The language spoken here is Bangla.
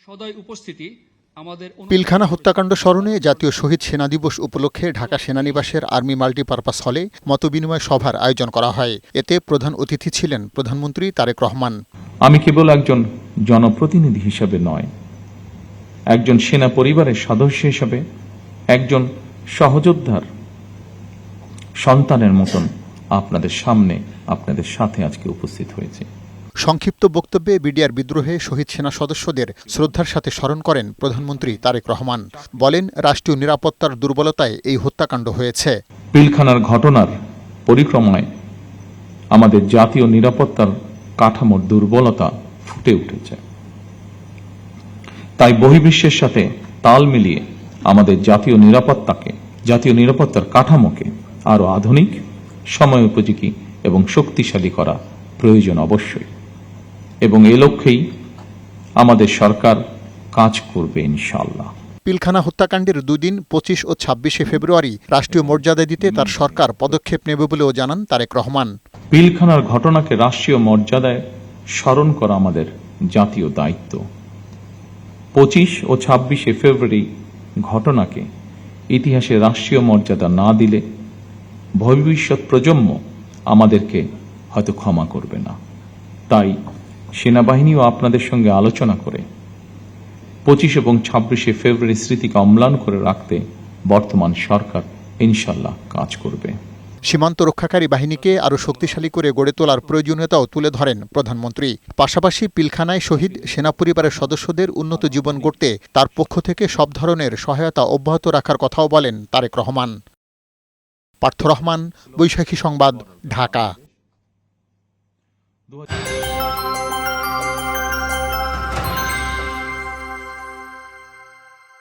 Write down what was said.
সদয় উপস্থিতি আমাদের পিলখানা হত্যাকাণ্ড স্মরণে জাতীয় শহীদ সেনা দিবস উপলক্ষে ঢাকা সেনানিবাসের আর্মি মাল্টিপারপাস হলে মতবিনিময় সভার আয়োজন করা হয়। এতে প্রধান অতিথি ছিলেন প্রধানমন্ত্রী তারেক রহমান। আমি কেবল একজন জনপ্রতিনিধি হিসেবে নয়, একজন সেনা পরিবারের সদস্য হিসেবে, একজন সহযোদ্ধার সন্তানের মতন আপনাদের সামনে, আপনাদের সাথে আজকে উপস্থিত হয়েছে। সংক্ষিপ্ত বক্তব্যে বিডিআর বিদ্রোহে শহীদ সেনা সদস্যদের শ্রদ্ধার সাথে স্মরণ করেন প্রধানমন্ত্রী তারেক রহমান। বলেন, রাষ্ট্রীয় নিরাপত্তার দুর্বলতায় এই হত্যাকাণ্ড হয়েছে। পিলখানার ঘটনার পরিক্রমায় আমাদের জাতীয় নিরাপত্তার কাঠামোর দুর্বলতা ফুটে উঠেছে। তাই বহির্বিশ্বের সাথে তাল মিলিয়ে আমাদের জাতীয় নিরাপত্তার কাঠামোকে আরো আধুনিক, সময়োপযোগী এবং শক্তিশালী করা প্রয়োজন অবশ্যই, এবং এ লক্ষ্যেই আমাদের সরকার কাজ করবে ইনশাআল্লাহ। পিলখানা হত্যাকাণ্ডের দুদিন 25 ও 26 ফেব্রুয়ারি রাষ্ট্রীয় মর্যাদা দিতে তার সরকার পদক্ষেপ নেবে বলেও জানান তারেক রহমান। পিলখানার ঘটনাকে রাষ্ট্রীয় মর্যাদায় স্মরণ করা আমাদের জাতীয় দায়িত্ব। 25 ও 26 ফেব্রুয়ারি ঘটনাকে ইতিহাসে রাষ্ট্রীয় মর্যাদা না দিলে ভবিষ্যৎ প্রজন্ম আমাদেরকে হয়তো ক্ষমা করবে না। তাই সেনাবাহিনীও আপনাদের সঙ্গে আলোচনা করে 25 এবং 26 ফেব্রুয়ারি স্মৃতিকে অম্লান করে রাখতে বর্তমান সরকার ইনশাল্লাহ কাজ করবে। সীমান্ত রক্ষাকারী বাহিনীকে আরও শক্তিশালী করে গড়ে তোলার প্রয়োজনীয়তাও তুলে ধরেন প্রধানমন্ত্রী। পাশাপাশি পিলখানায় শহীদ সেনা পরিবারের সদস্যদের উন্নত জীবন গড়তে তার পক্ষ থেকে সব ধরনের সহায়তা অব্যাহত রাখার কথাও বলেন তারেক রহমান। পার্থ রহমান, বৈশাখী সংবাদ, ঢাকা।